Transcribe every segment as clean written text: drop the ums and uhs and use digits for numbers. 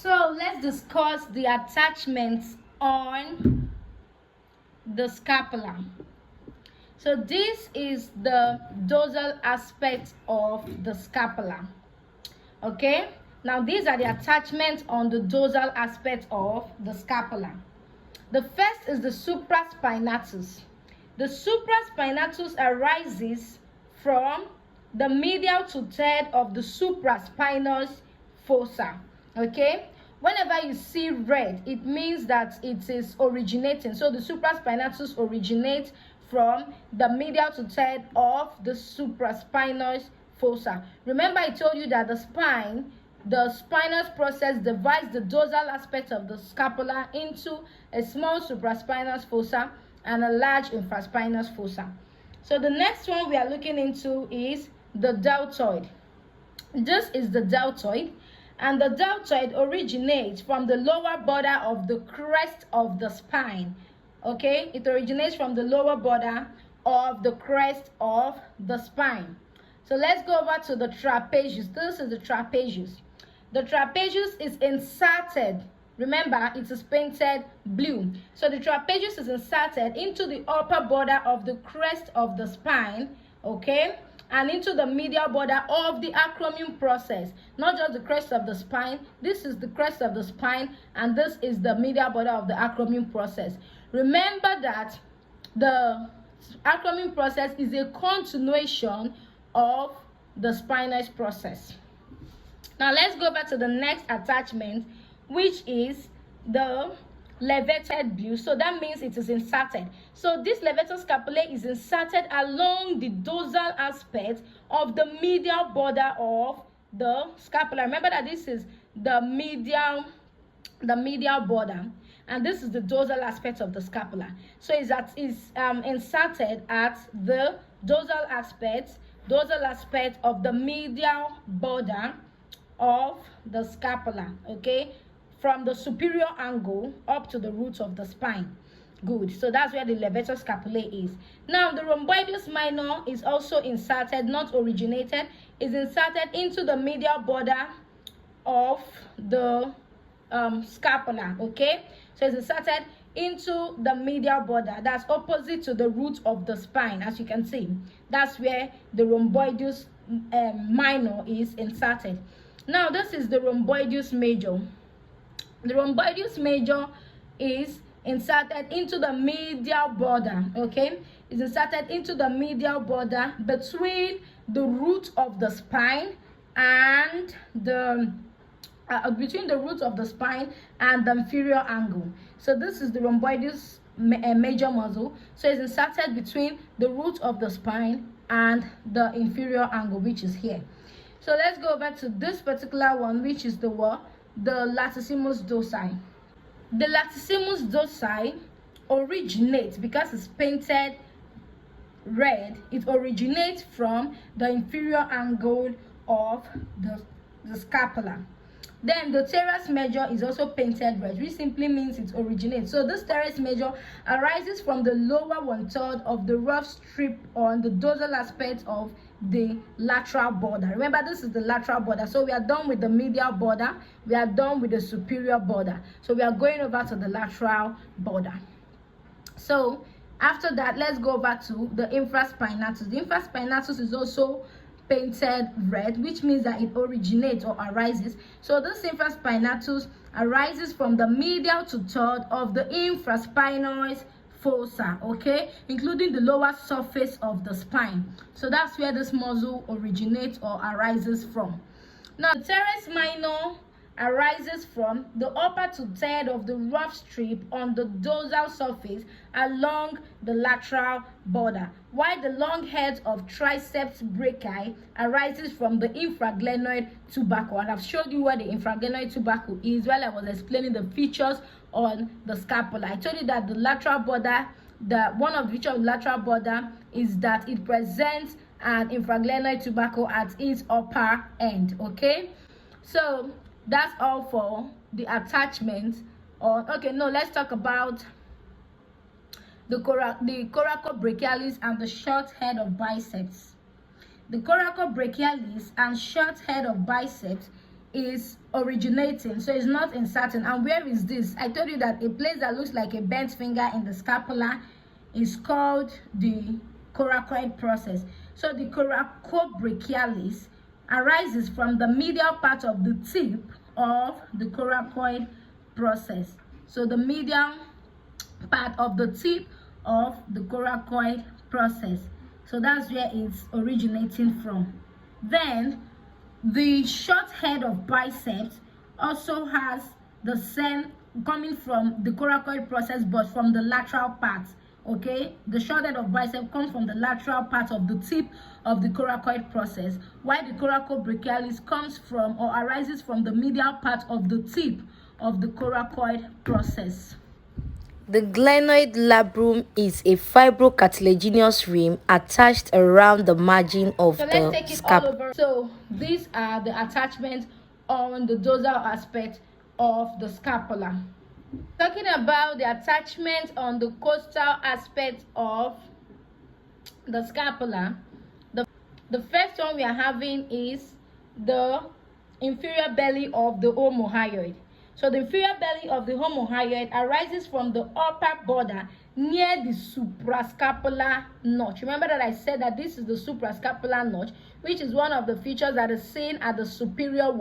So let's discuss the attachments on the scapula. So this is the dorsal aspect of the scapula. Okay, now these are the attachments on the dorsal aspect of the scapula. The first is the supraspinatus. The supraspinatus arises from the medial two-third of the supraspinous fossa. Okay, whenever you see red, it means that it is originating. So the supraspinatus originates from the medial two-third of the supraspinous fossa. Remember, I told you that the spinous process divides the dorsal aspect of the scapula into a small supraspinous fossa and a large infraspinous fossa. So the next one we are looking into is the deltoid. This is the deltoid, and the deltoid originates from the lower border of the crest of the spine. Okay, it originates from the lower border of the crest of the spine. So let's go over to the trapezius. This is the trapezius. The trapezius is inserted. Remember, it is painted blue. So the trapezius is inserted into the upper border of the crest of the spine, okay, and into the medial border of the acromion process. Not just the crest of the spine. This is the crest of the spine, and this is the medial border of the acromion process. Remember that the acromion process is a continuation of the spinous process. Now let's go back to the next attachment, which is the levator blue. So that means it is inserted. So this levator scapulae is inserted along the dorsal aspect of the medial border of the scapula. Remember that this is the medial border, and this is the dorsal aspect of the scapula. So it's inserted at the dorsal aspect of the medial border of the scapula, okay, from the superior angle up to the root of the spine. Good. So that's where the levator scapulae is. Now the rhomboideus minor is also inserted, not originated, is inserted into the medial border of the scapula, okay. So it's inserted into the medial border that's opposite to the root of the spine. As you can see, that's where the rhomboideus minor is inserted. Now this is the rhomboideus major. The rhomboideus major is inserted into the medial border, okay. It's inserted into the medial border between the root of the spine and the inferior angle. So this is the rhomboideus major muscle. So it's inserted between the root of the spine and the inferior angle, which is here. So let's go back to this particular one, which is the latissimus dorsi. The latissimus dorsi originates, because it's painted red, it originates from the inferior angle of the scapula. Then the teres major is also painted red, which simply means it originates. So this teres major arises from the lower one-third of the rough strip on the dorsal aspect of the lateral border. Remember, this is the lateral border. So we are done with the medial border, we are done with the superior border. So we are going over to the lateral border. So after that, let's go over to the infraspinatus. The infraspinatus is also painted red, which means that it originates or arises. So this infraspinatus arises from the medial two-third of the infraspinous fossa, okay, including the lower surface of the spine. So that's where this muscle originates or arises from. Now the teres minor arises from the upper two-third of the rough strip on the dorsal surface along the lateral border, while the long head of triceps brachii arises from the infraglenoid tubercle. And I've showed you where the infraglenoid tubercle is while I was explaining the features on the scapula. I told you that the lateral border, one of the features of the lateral border is that it presents an infraglenoid tubercle at its upper end, okay. So that's all for the attachment. Let's talk about the coracobrachialis and the short head of biceps. The coracobrachialis and short head of biceps is originating, so it's not inserting. And where is this? I told you that a place that looks like a bent finger in the scapula is called the coracoid process. So the coracobrachialis arises from the medial part of the tip of the coracoid process. So the medial part of the tip of the coracoid process. So that's where it's originating from. Then the short head of biceps also has the same coming from the coracoid process, but from the lateral part. Okay, the short head of bicep comes from the lateral part of the tip of the coracoid process, while the coracobrachialis comes from or arises from the medial part of the tip of the coracoid process. The glenoid labrum is a fibrocartilaginous rim attached around the margin of the scapula. So let's take it all over. So these are the attachments on the dorsal aspect of the scapula. Talking about the attachment on the costal aspect of the scapula, the first one we are having is the inferior belly of the homohyoid. So the inferior belly of the homohyoid arises from the upper border near the suprascapular notch. Remember that I said that this is the suprascapular notch, which is one of the features that is seen at the superior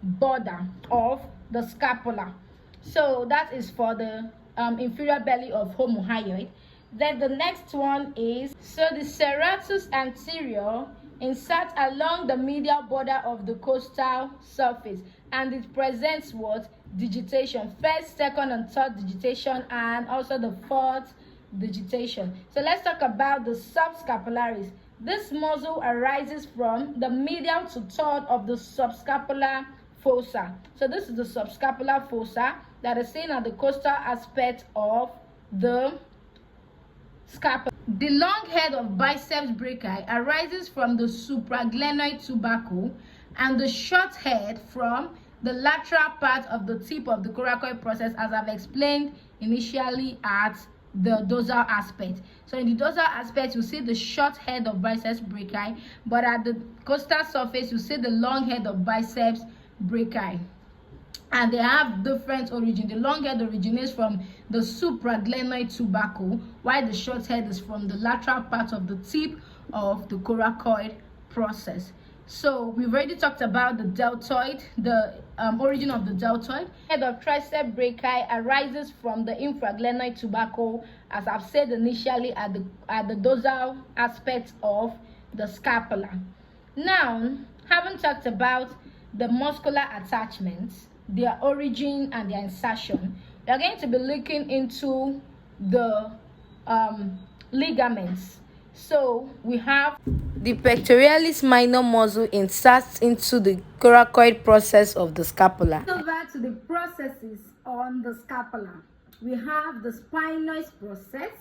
border of the scapula. So that is for the inferior belly of homohyoid. Then the next one is, so the serratus anterior inserts along the medial border of the costal surface, and it presents what? Digitation. First, second, and third digitation, and also the fourth digitation. So let's talk about the subscapularis. This muscle arises from the medial to third of the subscapular fossa. So this is the subscapular fossa that is seen at the costal aspect of the scapula. The long head of biceps brachii arises from the supraglenoid tubercle, and the short head from the lateral part of the tip of the coracoid process, as I've explained initially at the dorsal aspect. So in the dorsal aspect, you see the short head of biceps brachii, but at the costal surface, you see the long head of biceps brachii. And they have different origin. The long head originates from the supraglenoid tubercle, while the short head is from the lateral part of the tip of the coracoid process. So we've already talked about the deltoid, the origin of the deltoid. Head of triceps brachii arises from the infraglenoid tubercle, as I've said initially, at the dorsal aspect of the scapula. Now, having talked about the muscular attachments, their origin and their insertion, we are going to be looking into the ligaments. So we have the pectoralis minor muscle inserts into the coracoid process of the scapula. Over to the processes on the scapula. We have the spinous process,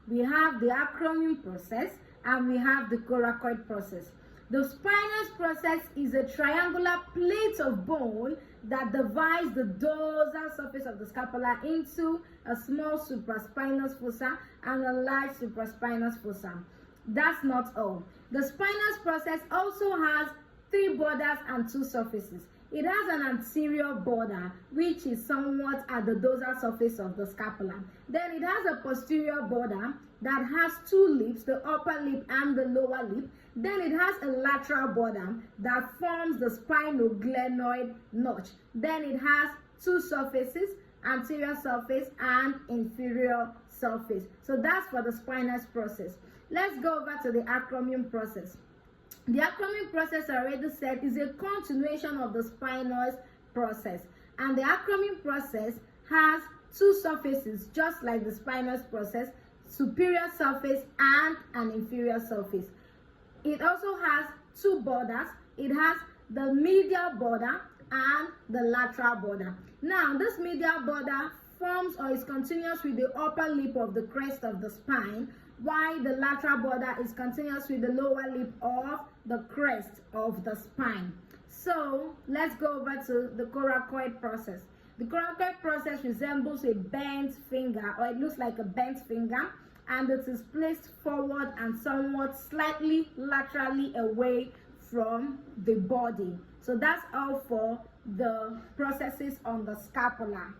we have the acromion process, and we have the coracoid process. The spinous process is a triangular plate of bone that divides the dorsal surface of the scapula into a small supraspinous fossa and a large supraspinous fossa. That's not all. The spinous process also has 3 borders and 2 surfaces. It has an anterior border, which is somewhat at the dorsal surface of the scapula. Then it has a posterior border that has 2 lips, the upper lip and the lower lip. Then it has a lateral border that forms the spinoglenoid notch. Then it has 2 surfaces, anterior surface and inferior surface. So that's for the spinous process. Let's go over to the acromion process. The acromion process, I already said, is a continuation of the spinous process. And the acromion process has 2 surfaces, just like the spinous process, superior surface and an inferior surface. It also has 2 borders. It has the medial border and the lateral border. Now, this medial border forms or is continuous with the upper lip of the crest of the spine, while the lateral border is continuous with the lower lip of the crest of the spine. So let's go over to the coracoid process. The coracoid process resembles a bent finger, or it looks like a bent finger, and it is placed forward and somewhat slightly laterally away from the body. So that's all for the processes on the scapula.